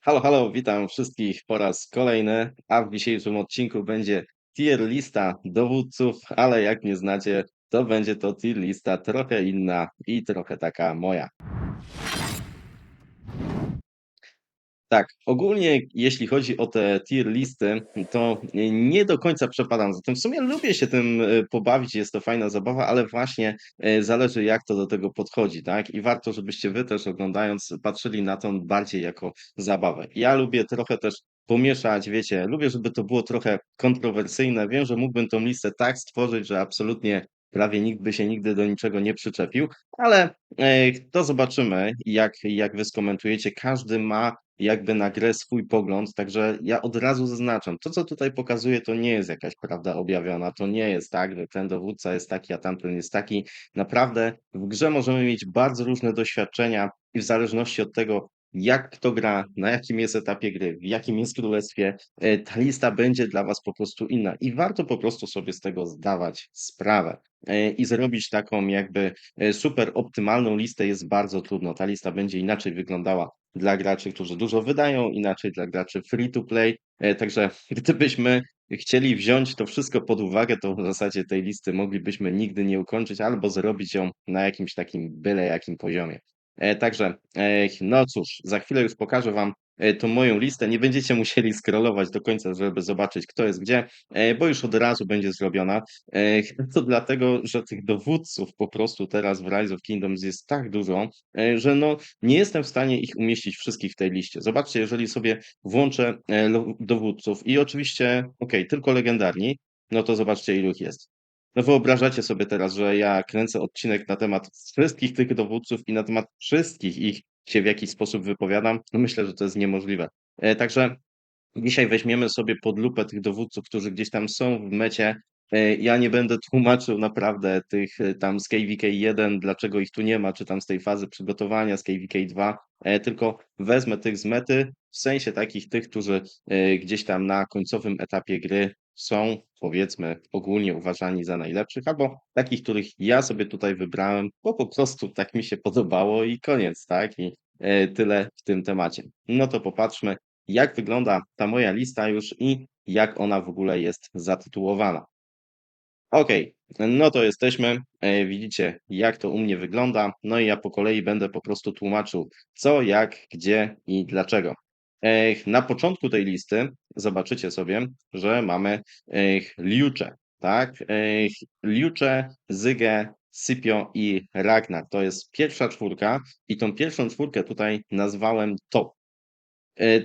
Halo, halo, witam wszystkich po raz kolejny, a w dzisiejszym odcinku będzie tier lista dowódców, ale jak nie znacie, to będzie to tier lista trochę inna i trochę taka moja. Tak, ogólnie jeśli chodzi o te tier listy, to nie do końca przepadam za tym. W sumie lubię się tym pobawić, jest to fajna zabawa, ale właśnie zależy jak to do tego podchodzi, tak? I warto, żebyście wy też oglądając patrzyli na to bardziej jako zabawę. Ja lubię trochę też pomieszać, wiecie, lubię, żeby to było trochę kontrowersyjne. Wiem, że mógłbym tą listę tak stworzyć, że absolutnie prawie nikt by się nigdy do niczego nie przyczepił, ale to zobaczymy, jak wy skomentujecie. Każdy ma jakby na grę swój pogląd, także ja od razu zaznaczam, to co tutaj pokazuję, to nie jest jakaś prawda objawiona, to nie jest tak, że ten dowódca jest taki, a tamten jest taki. Naprawdę w grze możemy mieć bardzo różne doświadczenia i w zależności od tego, jak kto gra, na jakim jest etapie gry, w jakim jest królestwie, ta lista będzie dla was po prostu inna i warto po prostu sobie z tego zdawać sprawę. I zrobić taką jakby super optymalną listę jest bardzo trudno. Ta lista będzie inaczej wyglądała dla graczy, którzy dużo wydają, inaczej dla graczy free to play. Także gdybyśmy chcieli wziąć to wszystko pod uwagę, to w zasadzie tej listy moglibyśmy nigdy nie ukończyć albo zrobić ją na jakimś takim byle jakim poziomie. Także no cóż, za chwilę już pokażę wam tą moją listę. Nie będziecie musieli scrollować do końca, żeby zobaczyć, kto jest gdzie, bo już od razu będzie zrobiona. To dlatego, że tych dowódców po prostu teraz w Rise of Kingdoms jest tak dużo, że no nie jestem w stanie ich umieścić wszystkich w tej liście. Zobaczcie, jeżeli sobie włączę dowódców i oczywiście, okej, tylko legendarni, no to zobaczcie, ilu ich jest. No wyobrażacie sobie teraz, że ja kręcę odcinek na temat wszystkich tych dowódców i na temat wszystkich ich się w jakiś sposób wypowiadam? No myślę, że to jest niemożliwe. Także dzisiaj weźmiemy sobie pod lupę tych dowódców, którzy gdzieś tam są w mecie. Ja nie będę tłumaczył naprawdę tych tam z KVK 1, dlaczego ich tu nie ma, czy tam z tej fazy przygotowania, z KVK 2, tylko wezmę tych z mety, w sensie takich tych, którzy gdzieś tam na końcowym etapie gry są, powiedzmy, ogólnie uważani za najlepszych, albo takich, których ja sobie tutaj wybrałem, bo po prostu tak mi się podobało i koniec, tak? I tyle w tym temacie. No to popatrzmy, jak wygląda ta moja lista już i jak ona w ogóle jest zatytułowana. Okej, no to jesteśmy. Widzicie, jak to u mnie wygląda. No i ja po kolei będę po prostu tłumaczył co, jak, gdzie i dlaczego. Na początku tej listy zobaczycie sobie, że mamy Liucze, tak? Liucze, Zygę, Scipio i Ragnar. To jest pierwsza czwórka i tą pierwszą czwórkę tutaj nazwałem top.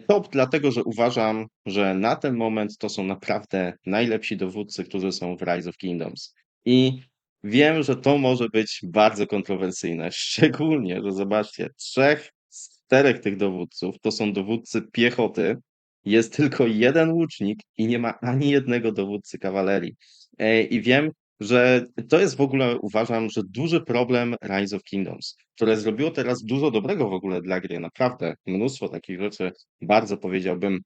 Top dlatego, że uważam, że na ten moment to są naprawdę najlepsi dowódcy, którzy są w Rise of Kingdoms. I wiem, że to może być bardzo kontrowersyjne, szczególnie, że zobaczcie, 3 z 4 tych dowódców to są dowódcy piechoty. Jest tylko 1 łucznik i nie ma ani jednego dowódcy kawalerii. I wiem, że to jest w ogóle, uważam, że duży problem Rise of Kingdoms, które zrobiło teraz dużo dobrego w ogóle dla gry. Naprawdę mnóstwo takich rzeczy bardzo powiedziałbym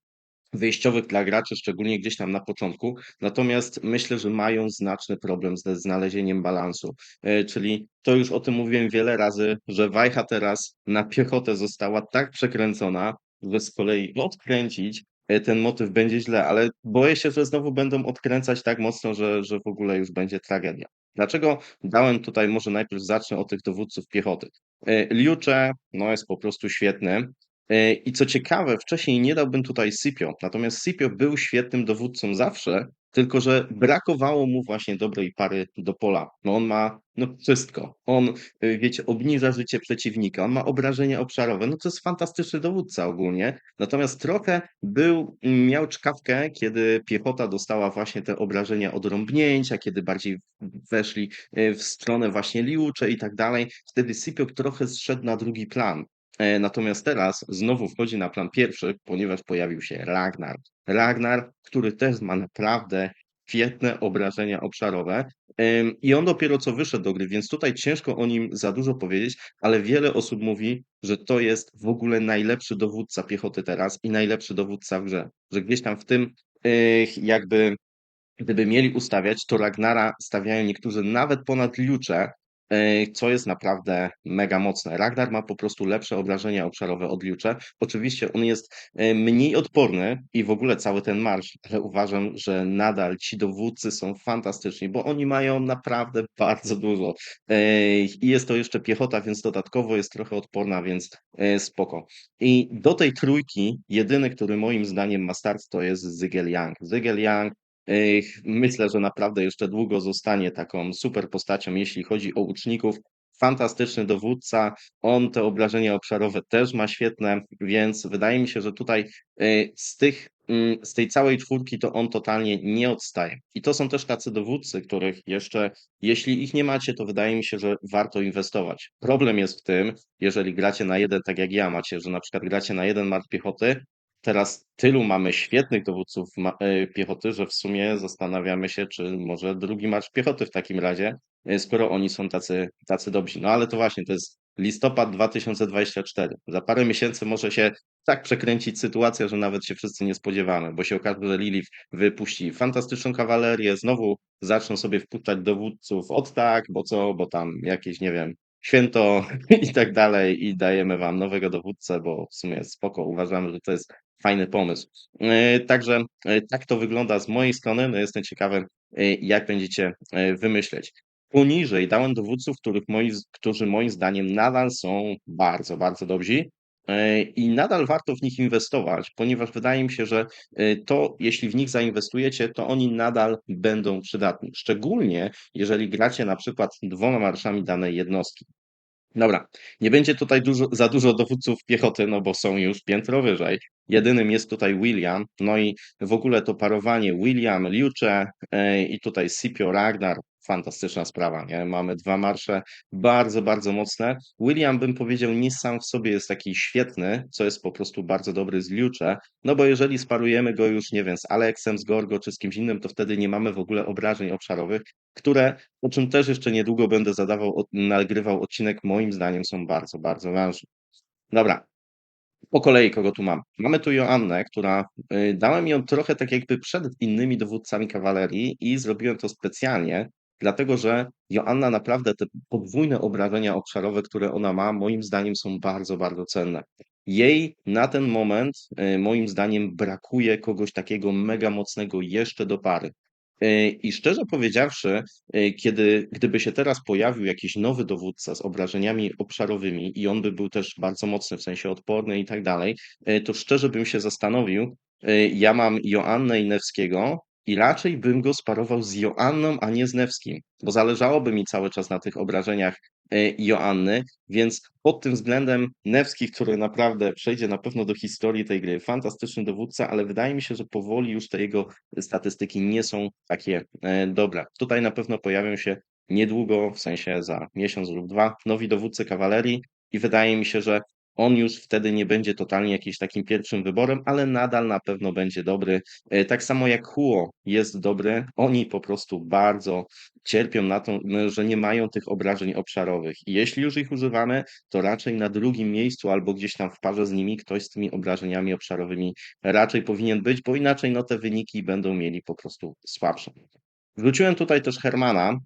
wyjściowych dla graczy, szczególnie gdzieś tam na początku. Natomiast myślę, że mają znaczny problem ze znalezieniem balansu. Czyli to już o tym mówiłem wiele razy, że wajcha teraz na piechotę została tak przekręcona, że z kolei odkręcić ten motyw będzie źle, ale boję się, że znowu będą odkręcać tak mocno, że w ogóle już będzie tragedia. Dlaczego dałem tutaj, może najpierw zacznę od tych dowódców piechoty. Liu Che, no jest po prostu świetny. I co ciekawe, wcześniej nie dałbym tutaj Scipio, natomiast Scipio był świetnym dowódcą zawsze, tylko że brakowało mu właśnie dobrej pary do pola. No on ma no wszystko. On, wiecie, obniża życie przeciwnika, on ma obrażenia obszarowe, no to jest fantastyczny dowódca ogólnie. Natomiast trochę miał czkawkę, kiedy piechota dostała właśnie te obrażenia od rąbnięcia, kiedy bardziej weszli w stronę właśnie liucze i tak dalej. Wtedy Scipio trochę zszedł na drugi plan. Natomiast teraz znowu wchodzi na plan pierwszy, ponieważ pojawił się Ragnar. Ragnar, który też ma naprawdę świetne obrażenia obszarowe. I on dopiero co wyszedł do gry, więc tutaj ciężko o nim za dużo powiedzieć, ale wiele osób mówi, że to jest w ogóle najlepszy dowódca piechoty teraz i najlepszy dowódca w grze. Że gdzieś tam w tym jakby gdyby mieli ustawiać, to Ragnara stawiają niektórzy nawet ponad Liucze, co jest naprawdę mega mocne. Ragnar ma po prostu lepsze obrażenia obszarowe od Liucze. Oczywiście on jest mniej odporny i w ogóle cały ten marsz, ale uważam, że nadal ci dowódcy są fantastyczni, bo oni mają naprawdę bardzo dużo. I jest to jeszcze piechota, więc dodatkowo jest trochę odporna, więc spoko. I do tej trójki jedyny, który moim zdaniem ma start, to jest Zygel Young. Zygel Young myślę, że naprawdę jeszcze długo zostanie taką super postacią, jeśli chodzi o łuczników. Fantastyczny dowódca, on te obrażenia obszarowe też ma świetne, więc wydaje mi się, że tutaj z tej całej czwórki to on totalnie nie odstaje. I to są też tacy dowódcy, których jeszcze, jeśli ich nie macie, to wydaje mi się, że warto inwestować. Problem jest w tym, jeżeli gracie na jeden, tak jak ja macie, że na przykład gracie na jeden mark piechoty, teraz tylu mamy świetnych dowódców piechoty, że w sumie zastanawiamy się, czy może drugi marsz piechoty w takim razie, skoro oni są tacy dobrzy. No ale to właśnie, to jest listopad 2024. Za parę miesięcy może się tak przekręcić sytuacja, że nawet się wszyscy nie spodziewamy, bo się okaże, że Lilith wypuści fantastyczną kawalerię, znowu zaczną sobie wpuszczać dowódców od tak, bo co, bo tam jakieś, nie wiem, święto i tak dalej i dajemy wam nowego dowódcę, bo w sumie spoko, uważamy, że to jest fajny pomysł. Także tak to wygląda z mojej strony. No jestem ciekawy, jak będziecie wymyśleć. Poniżej dałem dowódców, którzy moim zdaniem nadal są bardzo, bardzo dobrzy i nadal warto w nich inwestować, ponieważ wydaje mi się, że to, jeśli w nich zainwestujecie, to oni nadal będą przydatni. Szczególnie jeżeli gracie na przykład dwoma marszami danej jednostki. Dobra, nie będzie tutaj za dużo dowódców piechoty, no bo są już piętro wyżej. Jedynym jest tutaj William, no i w ogóle to parowanie William, Liucze i tutaj Scipio, Ragnar, fantastyczna sprawa, nie? Mamy dwa marsze bardzo, bardzo mocne. William, bym powiedział, nie sam w sobie jest taki świetny, co jest po prostu bardzo dobry z Liucze, no bo jeżeli sparujemy go już, nie wiem, z Aleksem, z Gorgo czy z kimś innym, to wtedy nie mamy w ogóle obrażeń obszarowych, które, o czym też jeszcze niedługo będę nagrywał odcinek, moim zdaniem są bardzo, bardzo ważne. Dobra, po kolei kogo tu mam? Mamy tu Joannę, która dałem ją trochę tak jakby przed innymi dowódcami kawalerii i zrobiłem to specjalnie, dlatego że Joanna naprawdę te podwójne obrażenia obszarowe, które ona ma, moim zdaniem są bardzo, bardzo cenne. Jej na ten moment, moim zdaniem, brakuje kogoś takiego mega mocnego jeszcze do pary. I szczerze powiedziawszy, gdyby się teraz pojawił jakiś nowy dowódca z obrażeniami obszarowymi i on by był też bardzo mocny, w sensie odporny i tak dalej, to szczerze bym się zastanowił. Ja mam Joannę i Newskiego i raczej bym go sparował z Joanną, a nie z Newskim, bo zależałoby mi cały czas na tych obrażeniach Joanny, więc pod tym względem Newski, który naprawdę przejdzie na pewno do historii tej gry, fantastyczny dowódca, ale wydaje mi się, że powoli już te jego statystyki nie są takie dobre. Tutaj na pewno pojawią się niedługo, w sensie za miesiąc lub dwa, nowi dowódcy kawalerii i wydaje mi się, że on już wtedy nie będzie totalnie jakimś takim pierwszym wyborem, ale nadal na pewno będzie dobry. Tak samo jak Huo jest dobry, oni po prostu bardzo cierpią na to, że nie mają tych obrażeń obszarowych. I jeśli już ich używamy, to raczej na drugim miejscu albo gdzieś tam w parze z nimi ktoś z tymi obrażeniami obszarowymi raczej powinien być, bo inaczej no te wyniki będą mieli po prostu słabsze. Wrzuciłem tutaj też Hermana,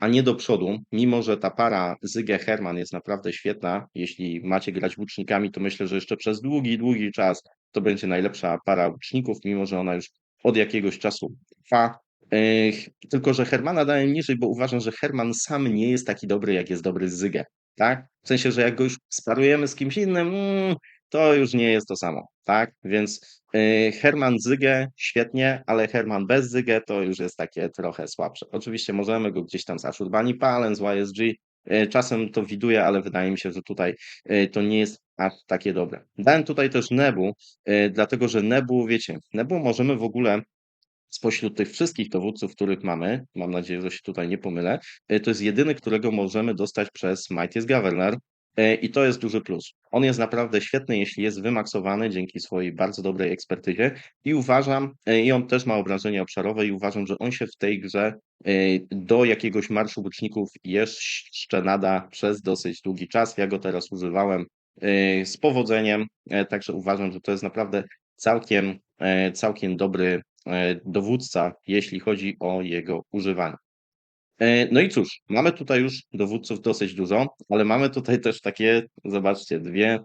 a nie do przodu, mimo że ta para Zygę-Herman jest naprawdę świetna. Jeśli macie grać łucznikami, to myślę, że jeszcze przez długi, długi czas to będzie najlepsza para łuczników, mimo że ona już od jakiegoś czasu trwa. Tylko, że Hermana dałem niżej, bo uważam, że Herman sam nie jest taki dobry, jak jest dobry z Zygę. Tak? W sensie, że jak go już sparujemy z kimś innym, to już nie jest to samo. Tak? Więc Herman Zygę świetnie, ale Herman bez Zygę to już jest takie trochę słabsze. Oczywiście możemy go gdzieś tam z Ashurbanipal, Palen, z YSG, czasem to widuję, ale wydaje mi się, że tutaj to nie jest aż takie dobre. Dałem tutaj też Nebu, dlatego że Nebu, wiecie, Nebu możemy w ogóle spośród tych wszystkich dowódców, których mamy, mam nadzieję, że się tutaj nie pomylę, to jest jedyny, którego możemy dostać przez Mightiest Governor i to jest duży plus. On jest naprawdę świetny, jeśli jest wymaksowany dzięki swojej bardzo dobrej ekspertyzie i uważam, i on też ma obrażenia obszarowe i uważam, że on się w tej grze do jakiegoś marszu łuczników jeszcze nada przez dosyć długi czas. Ja go teraz używałem z powodzeniem, także uważam, że to jest naprawdę całkiem dobry dowódca, jeśli chodzi o jego używanie. No i cóż, mamy tutaj już dowódców dosyć dużo, ale mamy tutaj też takie, zobaczcie, 2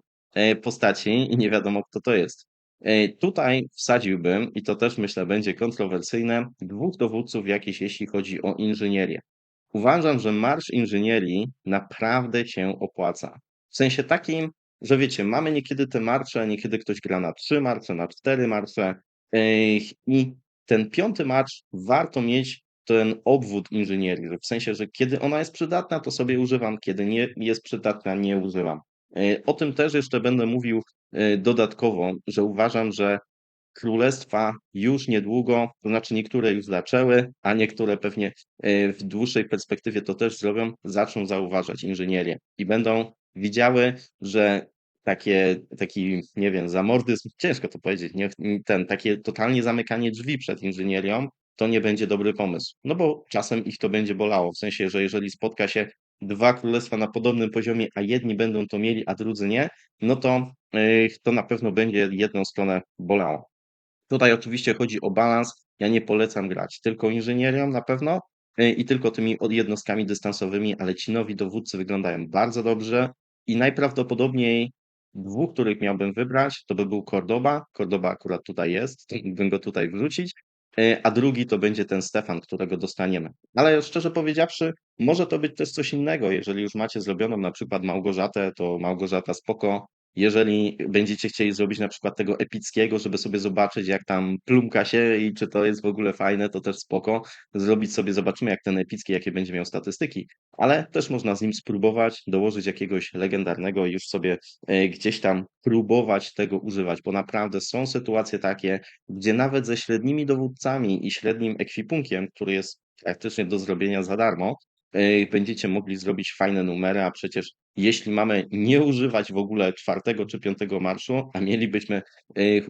postaci i nie wiadomo, kto to jest. Tutaj wsadziłbym, i to też myślę będzie kontrowersyjne, 2 dowódców jakichś, jeśli chodzi o inżynierię. Uważam, że marsz inżynierii naprawdę się opłaca. W sensie takim, że wiecie, mamy niekiedy te marsze, niekiedy ktoś gra na 3 marsze, na 4 marsze, i ten 5. marsz warto mieć ten obwód inżynierii, że w sensie, że kiedy ona jest przydatna, to sobie używam, kiedy nie jest przydatna, nie używam. O tym też jeszcze będę mówił, dodatkowo, że uważam, że królestwa już niedługo, to znaczy niektóre już zaczęły, a niektóre pewnie w dłuższej perspektywie to też zrobią, zaczną zauważać inżynierię i będą widziały, że taki, nie wiem, zamordyzm, ciężko to powiedzieć, nie, takie totalnie zamykanie drzwi przed inżynierią, to nie będzie dobry pomysł. No bo czasem ich to będzie bolało, w sensie, że jeżeli spotka się 2 królestwa na podobnym poziomie, a jedni będą to mieli, a drudzy nie, no to na pewno będzie jedną stronę bolało. Tutaj oczywiście chodzi o balans. Ja nie polecam grać tylko inżynierią na pewno, i tylko tymi jednostkami dystansowymi, ale ci nowi dowódcy wyglądają bardzo dobrze i najprawdopodobniej 2, których miałbym wybrać, to by był Cordoba. Cordoba akurat tutaj jest, to mógłbym go tutaj wrzucić, a drugi to będzie ten Stefan, którego dostaniemy. Ale szczerze powiedziawszy, może to być też coś innego. Jeżeli już macie zrobioną na przykład Małgorzatę, to Małgorzata spoko. Jeżeli będziecie chcieli zrobić na przykład tego epickiego, żeby sobie zobaczyć, jak tam plumka się i czy to jest w ogóle fajne, to też spoko. Zrobić sobie, zobaczymy jak ten epicki, jakie będzie miał statystyki, ale też można z nim spróbować, dołożyć jakiegoś legendarnego i już sobie gdzieś tam próbować tego używać, bo naprawdę są sytuacje takie, gdzie nawet ze średnimi dowódcami i średnim ekwipunkiem, który jest praktycznie do zrobienia za darmo, będziecie mogli zrobić fajne numery, a przecież jeśli mamy nie używać w ogóle 4. czy 5. marszu, a mielibyśmy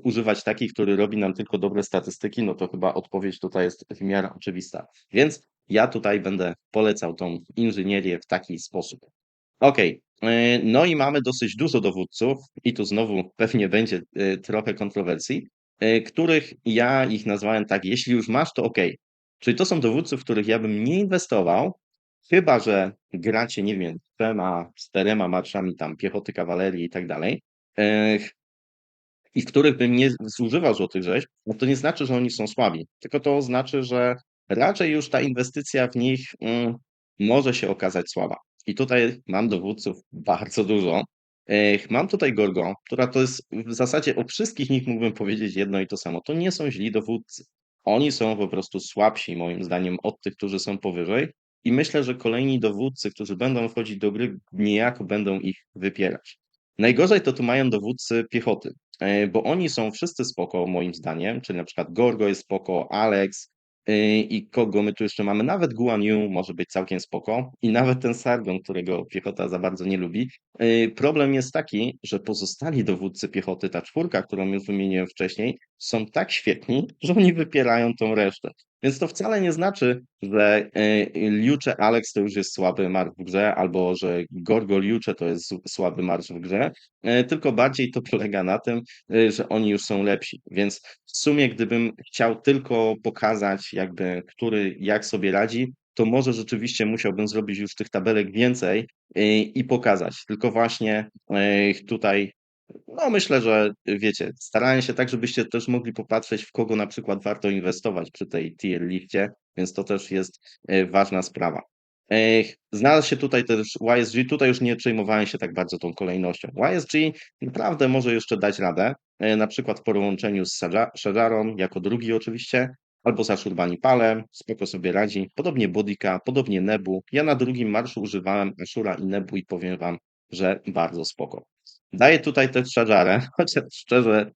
używać taki, który robi nam tylko dobre statystyki, no to chyba odpowiedź tutaj jest w miarę oczywista. Więc ja tutaj będę polecał tą inżynierię w taki sposób. Okej, no i mamy dosyć dużo dowódców i tu znowu pewnie będzie trochę kontrowersji, których ja ich nazwałem tak: jeśli już masz, to okej. Czyli to są dowódcy, w których ja bym nie inwestował, chyba że gracie, nie wiem, 3, 4 marszami tam piechoty, kawalerii i tak dalej, i w których bym nie zużywał złotych rzeźb, no to nie znaczy, że oni są słabi, tylko to znaczy, że raczej już ta inwestycja w nich może się okazać słaba. I tutaj mam dowódców bardzo dużo. Mam tutaj Gorgo, która to jest w zasadzie o wszystkich nich mógłbym powiedzieć jedno i to samo. To nie są źli dowódcy. Oni są po prostu słabsi, moim zdaniem, od tych, którzy są powyżej. I myślę, że kolejni dowódcy, którzy będą wchodzić do gry, niejako będą ich wypierać. Najgorzej to tu mają dowódcy piechoty, bo oni są wszyscy spoko moim zdaniem, czyli na przykład Gorgo jest spoko, Alex, i kogo my tu jeszcze mamy, nawet Guan Yu może być całkiem spoko i nawet ten Sargon, którego piechota za bardzo nie lubi. Problem jest taki, że pozostali dowódcy piechoty, ta 4, którą już wymieniłem wcześniej, są tak świetni, że oni wypierają tą resztę. Więc to wcale nie znaczy, że Liucze Alex to już jest słaby marsz w grze, albo że Gorgo Liucze to jest słaby marsz w grze, tylko bardziej to polega na tym, że oni już są lepsi. Więc w sumie, gdybym chciał tylko pokazać, jakby, który jak sobie radzi, to może rzeczywiście musiałbym zrobić już tych tabelek więcej i pokazać. Tylko właśnie tutaj, no myślę, że wiecie, starałem się tak, żebyście też mogli popatrzeć, w kogo na przykład warto inwestować przy tej tier liście, więc to też jest ważna sprawa. Znalazł się tutaj też YSG, tutaj już nie przejmowałem się tak bardzo tą kolejnością. YSG naprawdę może jeszcze dać radę, na przykład w połączeniu z Shajarą, jako drugi oczywiście, albo z Ashurbanipalem, spoko sobie radzi. Podobnie Bodica, podobnie Nebu. Ja na drugim marszu używałem Ashura i Nebu i powiem wam, że bardzo spoko. Daję tutaj też Shajarę, chociaż szczerze,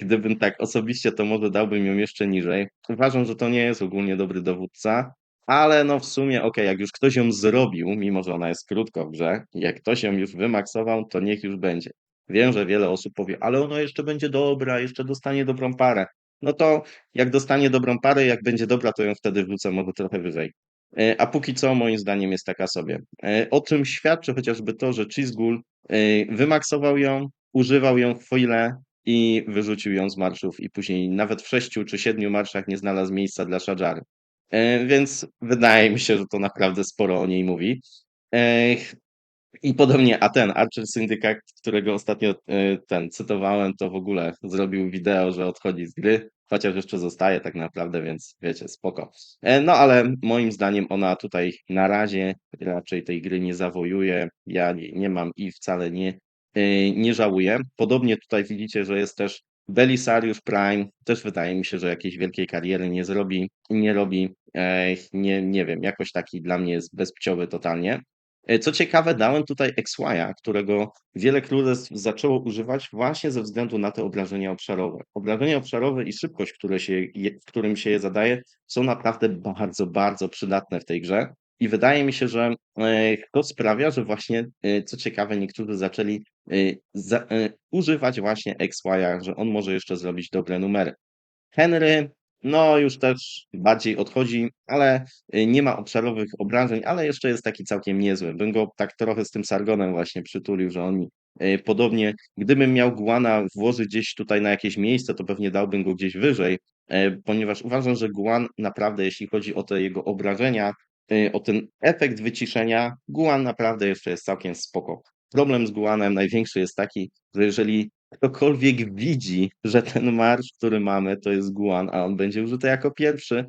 gdybym tak osobiście, to może dałbym ją jeszcze niżej. Uważam, że to nie jest ogólnie dobry dowódca, ale no w sumie okej, jak już ktoś ją zrobił, mimo że ona jest krótko w grze, jak ktoś ją już wymaksował, to niech już będzie. Wiem, że wiele osób powie, ale ona jeszcze będzie dobra, jeszcze dostanie dobrą parę. No to jak dostanie dobrą parę, jak będzie dobra, to ją wtedy wrzucę może trochę wyżej. A póki co moim zdaniem jest taka sobie. O czym świadczy chociażby to, że Chizgul wymaksował ją, używał ją w foile i wyrzucił ją z marszów i później nawet w 6 czy 7 marszach nie znalazł miejsca dla Shadżary. Więc wydaje mi się, że to naprawdę sporo o niej mówi. E, I podobnie, a ten Archer Syndicate, którego ostatnio ten cytowałem, to w ogóle zrobił wideo, że odchodzi z gry, chociaż jeszcze zostaje tak naprawdę, więc wiecie, spoko. No ale moim zdaniem ona tutaj na razie raczej tej gry nie zawojuje. Ja nie mam i wcale nie żałuję. Podobnie tutaj widzicie, że jest też Belisarius Prime. Też wydaje mi się, że jakiejś wielkiej kariery nie zrobi i nie robi. Nie wiem, jakoś taki dla mnie jest bezpciowy totalnie. Co ciekawe, dałem tutaj XY'a, którego wiele królestw zaczęło używać właśnie ze względu na te obrażenia obszarowe. Obrażenia obszarowe i szybkość, w którym się je zadaje, są naprawdę bardzo, bardzo przydatne w tej grze. I wydaje mi się, że to sprawia, że właśnie, co ciekawe, niektórzy zaczęli używać właśnie XY'a, że on może jeszcze zrobić dobre numery. Henry, no już też bardziej odchodzi, ale nie ma obszarowych obrażeń, ale jeszcze jest taki całkiem niezły. Bym go tak trochę z tym Sargonem właśnie przytulił, że oni podobnie, gdybym miał Guana włożyć gdzieś tutaj na jakieś miejsce, to pewnie dałbym go gdzieś wyżej, ponieważ uważam, że Guan naprawdę, jeśli chodzi o te jego obrażenia, o ten efekt wyciszenia, Guan naprawdę jeszcze jest całkiem spoko. Problem z Guanem największy jest taki, że jeżeli ktokolwiek widzi, że ten marsz, który mamy, to jest Guan, a on będzie użyty jako pierwszy,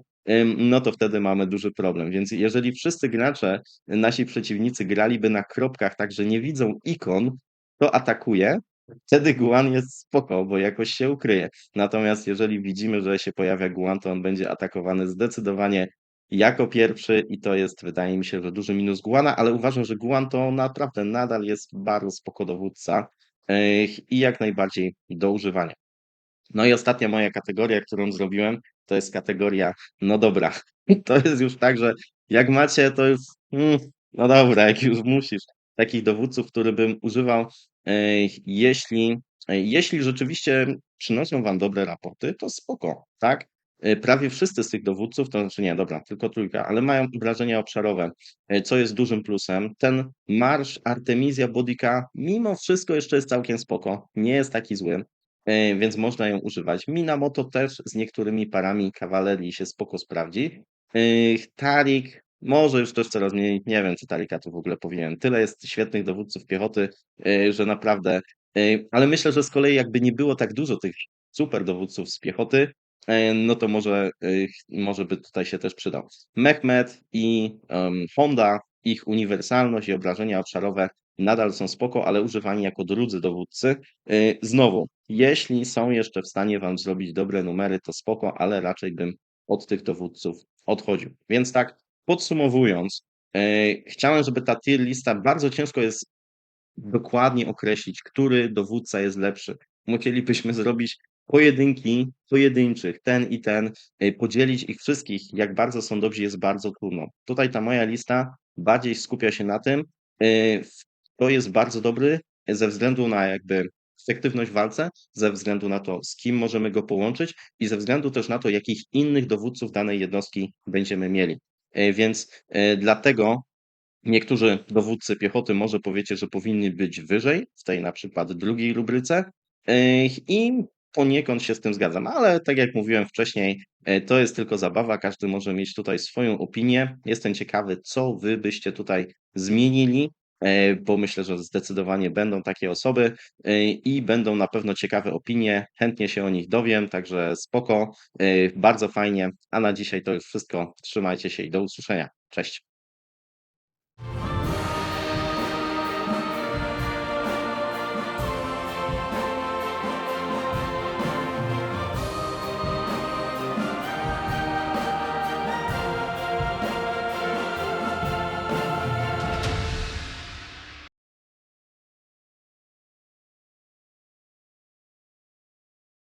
no to wtedy mamy duży problem. Więc jeżeli wszyscy gracze, nasi przeciwnicy graliby na kropkach, tak że nie widzą ikon, to atakuje, wtedy Guan jest spoko, bo jakoś się ukryje. Natomiast jeżeli widzimy, że się pojawia Guan, to on będzie atakowany zdecydowanie jako pierwszy i to jest, wydaje mi się, że duży minus Guana, ale uważam, że Guan to naprawdę nadal jest bardzo spoko dowódca i jak najbardziej do używania. No i ostatnia moja kategoria, którą zrobiłem, to jest kategoria, no dobra, to jest już tak, że jak macie, to już, no dobra, jak już musisz, takich dowódców, który bym używał, jeśli rzeczywiście przynoszą wam dobre raporty, to spoko, tak? Prawie wszyscy z tych dowódców, to znaczy nie, dobra, tylko trójka, ale mają obrażenia obszarowe, co jest dużym plusem. Ten marsz Artemisia Bodica mimo wszystko jeszcze jest całkiem spoko, nie jest taki zły. Więc można ją używać. Minamoto też z niektórymi parami kawalerii się spoko sprawdzi. Tarik może już też coraz mniej, nie wiem, czy Tarika tu w ogóle powinien. Tyle jest świetnych dowódców piechoty, że naprawdę. Ale myślę, że z kolei jakby nie było tak dużo tych super dowódców z piechoty, no to może by tutaj się też przydał. Mehmet i Honda, ich uniwersalność i obrażenia obszarowe nadal są spoko, ale używani jako drudzy dowódcy. Znowu, jeśli są jeszcze w stanie wam zrobić dobre numery, to spoko, ale raczej bym od tych dowódców odchodził. Więc tak, podsumowując, chciałem, żeby ta tier lista, bardzo ciężko jest dokładnie określić, który dowódca jest lepszy. Musielibyśmy zrobić pojedynki pojedynczych, ten i ten, podzielić ich wszystkich, jak bardzo są dobrzy, jest bardzo trudno. Tutaj ta moja lista bardziej skupia się na tym, kto jest bardzo dobry ze względu na jakby efektywność w walce, ze względu na to, z kim możemy go połączyć i ze względu też na to, jakich innych dowódców danej jednostki będziemy mieli. Więc dlatego niektórzy dowódcy piechoty może powiecie, że powinni być wyżej, w tej na przykład drugiej rubryce i poniekąd się z tym zgadzam, ale tak jak mówiłem wcześniej, to jest tylko zabawa, każdy może mieć tutaj swoją opinię. Jestem ciekawy, co wy byście tutaj zmienili, bo myślę, że zdecydowanie będą takie osoby i będą na pewno ciekawe opinie. Chętnie się o nich dowiem, także spoko, bardzo fajnie. A na dzisiaj to już wszystko. Trzymajcie się i do usłyszenia. Cześć.